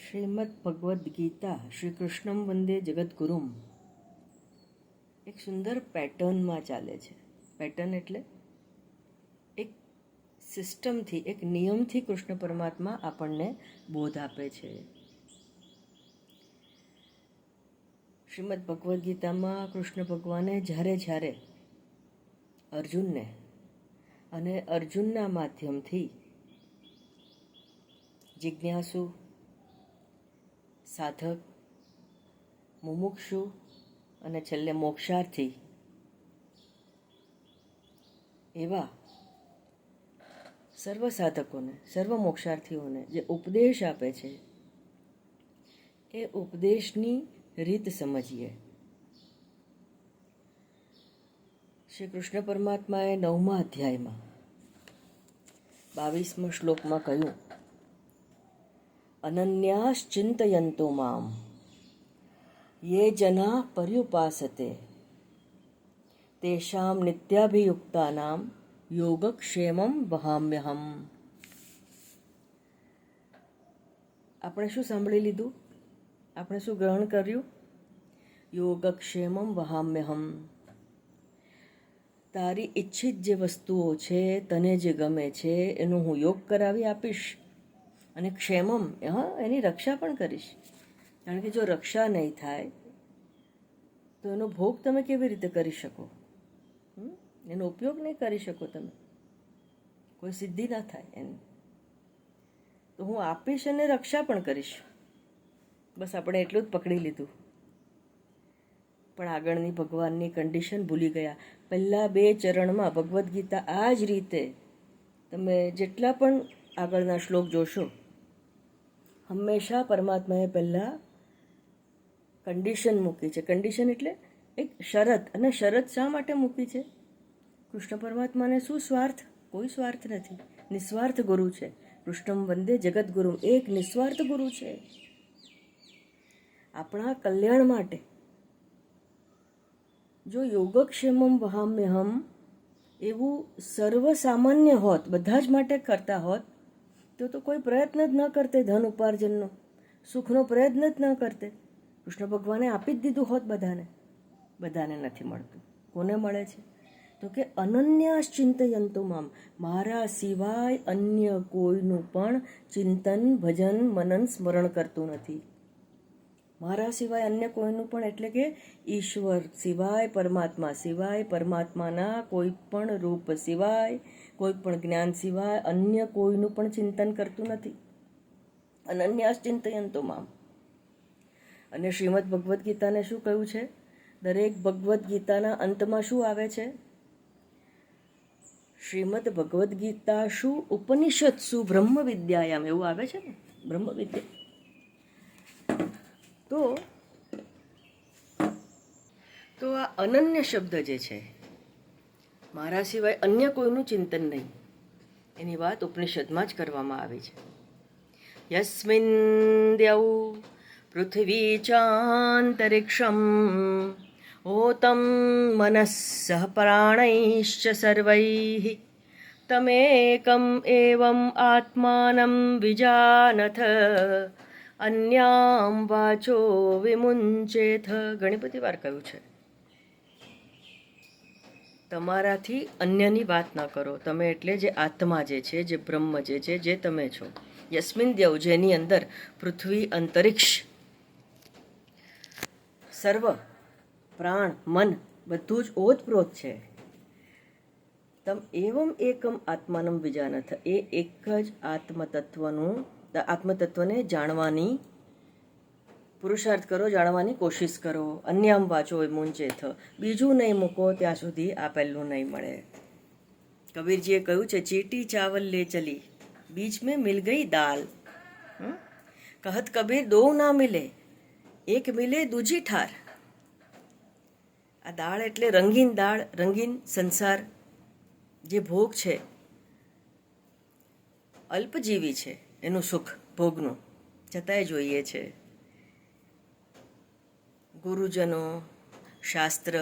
શ્રીમદ ભગવદ્ ગીતા શ્રી કૃષ્ણમ વંદે જગદગુરુમ એક સુંદર પેટર્નમાં ચાલે છે. પેટર્ન એટલે એક સિસ્ટમથી, એક નિયમથી કૃષ્ણ પરમાત્મા આપણને બોધ આપે છે. શ્રીમદ ભગવદ્ ગીતામાં કૃષ્ણ ભગવાને જ્યારે અર્જુનને અને અર્જુનના માધ્યમથી જિજ્ઞાસુ, સાધક, મુમુક્ષુ અને છેલ્લે મોક્ષાર્થી એવા સર્વ સાધકોને, સર્વ મોક્ષાર્થીઓને જે ઉપદેશ આપે છે એ ઉપદેશની રીત સમજીએ. શ્રી કૃષ્ણ પરમાત્માએ 9મા અધ્યાયમાં 22મા શ્લોકમાં કહ્યું, અનન્યાશ્ચિંતયન્તો મામ યે જના પર્યુપાસતે તેષામ નિત્યાભિયુક્તાનામ યોગક્ષેમમ વહામ્યહમ. આપણે શું સાંભળી લીધું? આપણે શું ગ્રહણ કર્યું? યોગક્ષેમમ વહામ્યહમ. તારી ઈચ્છિત જે વસ્તુઓ છે, તને જે ગમે છે એનું હું યોગ કરાવી આપીશ અને ક્ષેમમ, એની રક્ષા પણ કરીશ. કારણ કે જો રક્ષા નહીં થાય તો એનો ભોગ તમે કેવી રીતે કરી શકો? એનો ઉપયોગ નહીં કરી શકો તમે, કોઈ સિદ્ધિ ના થાય એની. તો હું આપીશ અને રક્ષા પણ કરીશ. બસ આપણે એટલું જ પકડી લીધું, પણ આગળની ભગવાનની કન્ડિશન ભૂલી ગયા. પહેલાં 2 ચરણમાં ભગવદ્ ગીતા આ જ રીતે, તમે જેટલા પણ આગળના શ્લોક જોશો, હંમેશા પરમાત્માએ પહેલાં કન્ડિશન મૂકી છે. કન્ડિશન એટલે એક શરત. અને શરત શા માટે મૂકી છે? કૃષ્ણ પરમાત્માને શું સ્વાર્થ? કોઈ સ્વાર્થ નથી. નિસ્વાર્થ ગુરુ છે. કૃષ્ણમ વંદે જગદગુરુ એક નિસ્વાર્થ ગુરુ છે. આપણા કલ્યાણ માટે. જો યોગક્ષેમમ વહામ્યહમ એવું સર્વસામાન્ય હોત, બધા જ માટે કરતા હોત, તો કોઈ પ્રયત્ન જ ન કરતે. ધન ઉપાર્જનનો, સુખનો પ્રયત્ન જ ન કરતે. કૃષ્ણ ભગવાને આપી જ દીધું હોત બધાને. બધાને નથી મળતું. કોને મળે છે? તો કે અનન્યાશ્ચિંતયન્તો મામ, મારા સિવાય અન્ય કોઈનું પણ ચિંતન, ભજન, મનન, સ્મરણ કરતું નથી. મારા સિવાય અન્ય કોઈનું પણ એટલે કે ઈશ્વર સિવાય, પરમાત્મા સિવાય, પરમાત્માના કોઈ પણ રૂપ સિવાય, કોઈ પણ જ્ઞાન સિવાય અન્ય કોઈનું પણ ચિંતન કરતું નથી. અનન્યાશ્ચિંતયન્તો મામ. અને શ્રીમદ ભગવદ્ ગીતાને શું કહ્યું છે? દરેક ભગવદ્ ગીતાના અંતમાં શું આવે છે? શ્રીમદ ભગવદ્ ગીતા શું ઉપનિષદ શું બ્રહ્મ વિદ્યાયામ, એવું આવે છે ને, બ્રહ્મ વિદ્યા. તો આ અનન્ય શબ્દ જે છે, મારા સિવાય અન્ય કોઈનું ચિંતન નહીં, એની વાત ઉપનિષદમાં જ કરવામાં આવી છે. યસ્મિન દ્યૌ પૃથ્વી ચાંતરિક્ષમ ઓતમ મનઃ પ્રાણૈશ્ચ સર્વૈઃ તમેકમ એવમ આત્માનમ વિજાનથ અન્યામ વાચો વિમુંચેથ. ઘણી બધી વાર કહ્યું છે, તમારાથી અન્યની વાત ન કરો. તમે એટલે જે આત્મા જે છે, જે બ્રહ્મ જે છે, જે તમે છો. યસ્મિન દ્યૌ, જેની અંદર પૃથ્વી, અંતરિક્ષ, સર્વ, પ્રાણ, મન બધું જ ઓતપ્રોત છે. તમ એવમ એકમ આત્માનમ વિજાનથ, એ એક જ આત્મતત્વને જાણવાની પુરુષાર્થ કરો, જાણવાની કોશિશ કરો. અન્યામ વાચો વિમુંચેથ, બીજું નહીં મૂકો ત્યાં સુધી આ પહેલું નહીં મળે. કબીરજીએ કહ્યું છે, ચીટી ચાવલ લે ચલી બીચ મેં મિલ ગઈ દાલ. કહત કબીર દો ના મિલે એક મિલે દૂજી ઠાર. આ દાળ એટલે રંગીન દાળ, રંગીન સંસાર. જે ભોગ છે અલ્પજીવી છે, એનું સુખ ભોગનું છતાંય જોઈએ છે. ગુરુજનો, શાસ્ત્ર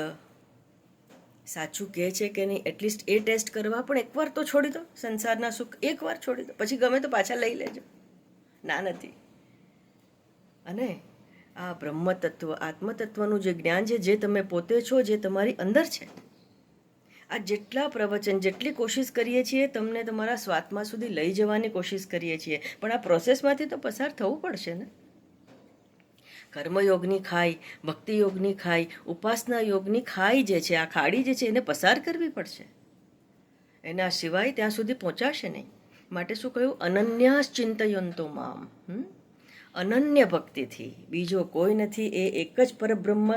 સાચું કહે છે કે નહીં, એટલીસ્ટ એ ટેસ્ટ કરવા પણ એકવાર તો છોડી દો. સંસારના સુખ એકવાર છોડી દો, પછી ગમે તો પાછા લઈ લેજો. ના નથી. અને આ બ્રહ્મતત્વ આત્મતત્વનું જે જ્ઞાન છે, જે તમે પોતે છો, જે તમારી અંદર છે, આ જેટલા પ્રવચન જેટલી કોશિશ કરીએ છીએ તમને તમારા સ્વાત્મા સુધી લઈ જવાની કોશિશ કરીએ છીએ, પણ આ પ્રોસેસમાંથી તો પસાર થવું પડશે ને. કર્મયોગની ખાઈ, ભક્તિ યોગની ખાઈ, ઉપાસના યોગની ખાઈ જે છે, આ ખાડી જે છે એને પસાર કરવી પડશે. એના સિવાય ત્યાં સુધી પહોંચાશે નહીં. માટે શું કહ્યું? અનન્યાસ ચિંતયંતો મામ. અનન્ય ભક્તિથી, બીજો કોઈ નથી, એ એક જ પરબ્રહ્મ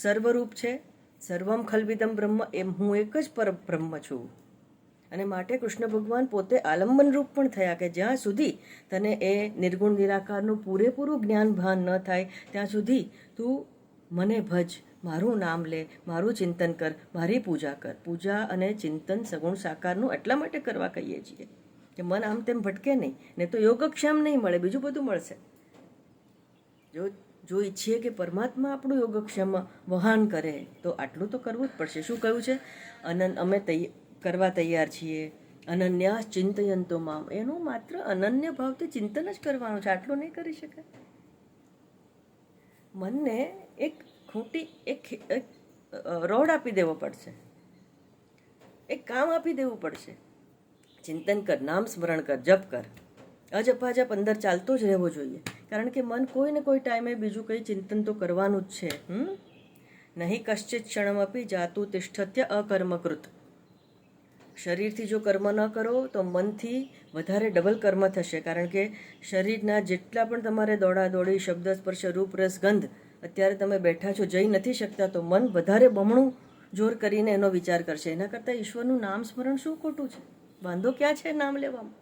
સર્વરૂપ છે. સર્વમ ખલ્વિદમ બ્રહ્મ, એમ હું એક જ પરબ્રહ્મ છું. અને માટે કૃષ્ણ ભગવાન પોતે આલંબન રૂપ પણ થયા કે જ્યાં સુધી તને એ નિર્ગુણ નિરાકારનું પૂરેપૂરું જ્ઞાન ભાન ન થાય ત્યાં સુધી તું મને ભજ, મારું નામ લે, મારું ચિંતન કર, મારી પૂજા કર. પૂજા અને ચિંતન સગુણ સાકારનું એટલા માટે કરવા કહીએ છીએ કે મન આમ તેમ ભટકે નહીં, ને તો યોગક્ષેમ નહીં મળે, બીજું બધું મળશે. જો ઈચ્છીએ કે પરમાત્મા આપણું યોગક્ષેમ વહાન કરે તો આટલું તો કરવું જ પડશે. શું કહ્યું છે? અમે કરવા તૈયાર છીએ. અનન્યાસ ચિંતયંતો મામ, એનું માત્ર અનન્ય ભાવથી ચિંતન જ કરવાનું છે, આટલું નહીં કરી શકાય. મનને એક રોડ આપી દેવો પડશે, એક કામ આપી દેવું પડશે. ચિંતન કર, નામ સ્મરણ કર, જપ કર. અજપાજપ અંદર ચાલતો જ રહેવો જોઈએ, કારણ કે મન કોઈ ને કોઈ ટાઈમે બીજું કંઈ ચિંતન તો કરવાનું જ છે. નહીં કશ્ચિત ક્ષણમપી જાતું તિષ્ઠત્ય અકર્મકૃત. શરીરથી જો કર્મ ન કરો તો મનથી વધારે ડબલ કર્મ થશે, કારણ કે શરીરના જેટલા પણ તમારે દોડાદોડી, શબ્દ, સ્પર્શ, રૂપ, રસ, ગંધ, અત્યારે તમે બેઠા છો, જઈ નથી શકતા, તો મન વધારે બમણું જોર કરીને એનો વિચાર કરશે. એના કરતાં ઈશ્વરનું નામ સ્મરણ શું ખોટું છે? વાંધો ક્યાં છે નામ લેવામાં?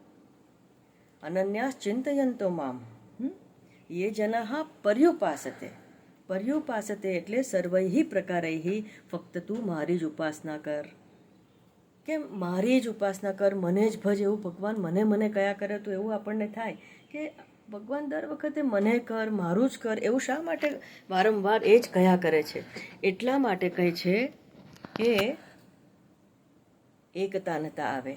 અનન્યાસ ચિંતયંતો મામ યે જનાઃ પર્યુપાસતે. પર્યુપાસતે એટલે સર્વૈઃ પ્રકારૈઃ, ફક્ત તું મારી જ ઉપાસના કર. કેમ મારી જ ઉપાસના કર, મને જ ભજ, એવું ભગવાન મને કયા કરે તો એવું આપણને થાય કે ભગવાન દર વખતે મને કર, મારું જ કર, એવું શા માટે વારંવાર એ જ કયા કરે છે? એટલા માટે કહે છે કે એકતાનતા આવે,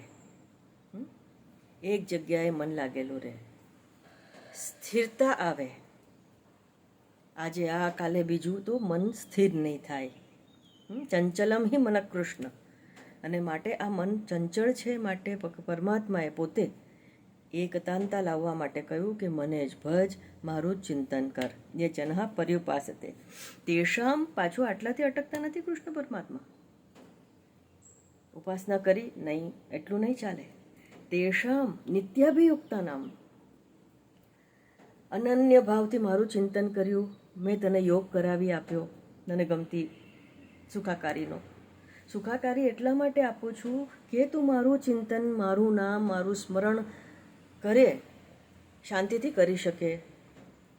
એક જગ્યાએ મન લાગેલું રહે, સ્થિરતા આવે. આજે આ કાલે બીજું, તો મન સ્થિર નહીં થાય. ચંચલમ હિ મન કૃષ્ણ. અને માટે આ મન ચંચળ છે, માટે પરમાત્માએ પોતે એકતાનતા લાવવા માટે કહ્યું કે મને જ ભજ, મારું જ ચિંતન કર. જે જનઃ પર્યુપાસતે તેષામ, પાછું આટલાથી અટકતા નથી કૃષ્ણ પરમાત્મા. ઉપાસના કરી નહીં એટલું નહીં ચાલે. તેષામ નિત્યાભિયુક્તા નામ, અનન્ય ભાવથી મારું ચિંતન કર્યું, મેં તને યોગ કરાવી આપ્યો, મને ગમતી સુખાકારીનો. સુખાકારી એટલા માટે આપું છું કે તું મારું ચિંતન, મારું નામ, મારું સ્મરણ કરે, શાંતિથી કરી શકે.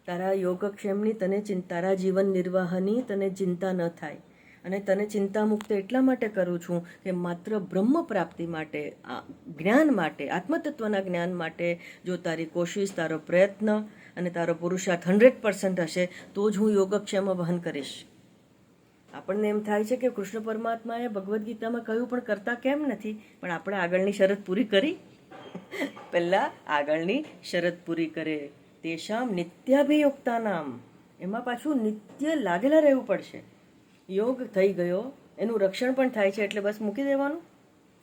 તારા યોગક્ષેમની તને, તારા જીવન નિર્વાહની તને ચિંતા ન થાય. અને તને ચિંતા મુક્ત એટલા માટે કરું છું કે માત્ર બ્રહ્મ પ્રાપ્તિ માટે, જ્ઞાન માટે, આત્મતત્વના જ્ઞાન માટે જો તારી કોશિશ, તારો પ્રયત્ન અને તારો પુરુષાર્થ 100% હશે તો જ હું યોગક્ષેમ વહન કરીશ. આપણને એમ થાય છે કે કૃષ્ણ પરમાત્માએ ભગવદ્ ગીતામાં કહ્યું પણ કરતા કેમ નથી? પણ આપણે આગળની શરત પૂરી કરી. પહેલાં આગળની શરત પૂરી કરે. તેષામ નિત્યાભિયુક્તા નામ, એમાં પાછું નિત્ય લાગેલા રહેવું પડશે. યોગ થઈ ગયો, એનું રક્ષણ પણ થાય છે, એટલે બસ મૂકી દેવાનું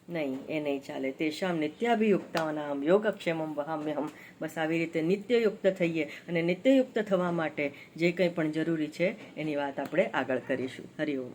નહીં, એ નહીં ચાલે. તેષામ નિત્યાભિયુક્તા નામ યોગક્ષેમમ વહામ્યહમ. બસ આવી રીતે નિત્યયુક્ત થઈએ, અને નિત્યયુક્ત થવા માટે જે કંઈ પણ જરૂરી છે એની વાત આપણે આગળ કરીશું. હરિ ઓમ.